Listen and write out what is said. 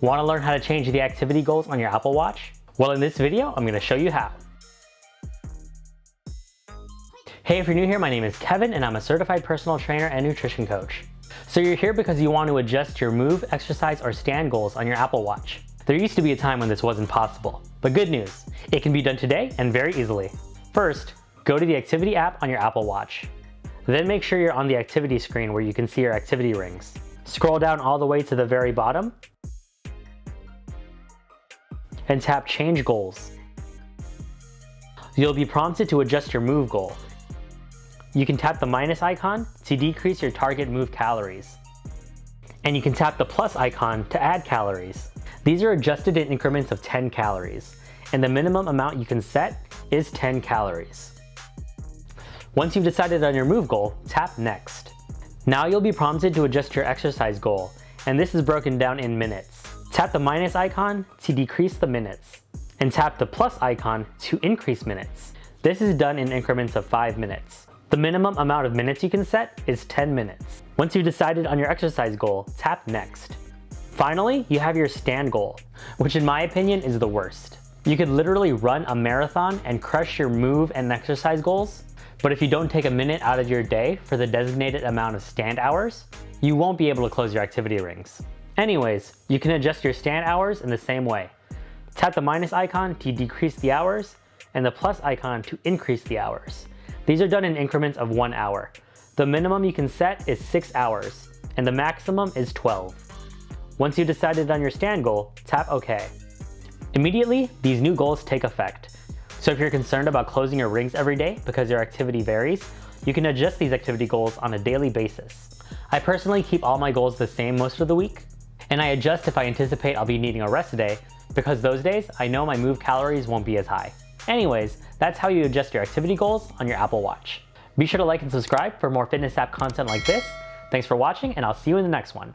Want to learn how to change the activity goals on your Apple Watch? Well, in this video, I'm going to show you how. Hey, if you're new here, my name is Kevin and I'm a certified personal trainer and nutrition coach. So you're here because you want to adjust your move, exercise, or stand goals on your Apple Watch. There used to be a time when this wasn't possible, but good news, it can be done today and very easily. First, go to the activity app on your Apple Watch. Then make sure you're on the activity screen where you can see your activity rings. Scroll down all the way to the very bottom and tap Change Goals. You'll be prompted to adjust your move goal. You can tap the minus icon to decrease your target move calories. And you can tap the plus icon to add calories. These are adjusted in increments of 10 calories, and the minimum amount you can set is 10 calories. Once you've decided on your move goal, tap Next. Now you'll be prompted to adjust your exercise goal, and this is broken down in minutes. Tap the minus icon to decrease the minutes, and tap the plus icon to increase minutes. This is done in increments of 5 minutes. The minimum amount of minutes you can set is 10 minutes. Once you've decided on your exercise goal, tap Next. Finally, you have your stand goal, which in my opinion is the worst. You could literally run a marathon and crush your move and exercise goals, but if you don't take a minute out of your day for the designated amount of stand hours, you won't be able to close your activity rings. Anyways, you can adjust your stand hours in the same way. Tap the minus icon to decrease the hours and the plus icon to increase the hours. These are done in increments of 1 hour. The minimum you can set is 6 hours and the maximum is 12. Once you've decided on your stand goal, tap OK. Immediately, these new goals take effect. So if you're concerned about closing your rings every day because your activity varies, you can adjust these activity goals on a daily basis. I personally keep all my goals the same most of the week, and I adjust if I anticipate I'll be needing a rest day, because those days I know my move calories won't be as high. Anyways, that's how you adjust your activity goals on your Apple Watch. Be sure to like and subscribe for more fitness app content like this. Thanks for watching, and I'll see you in the next one.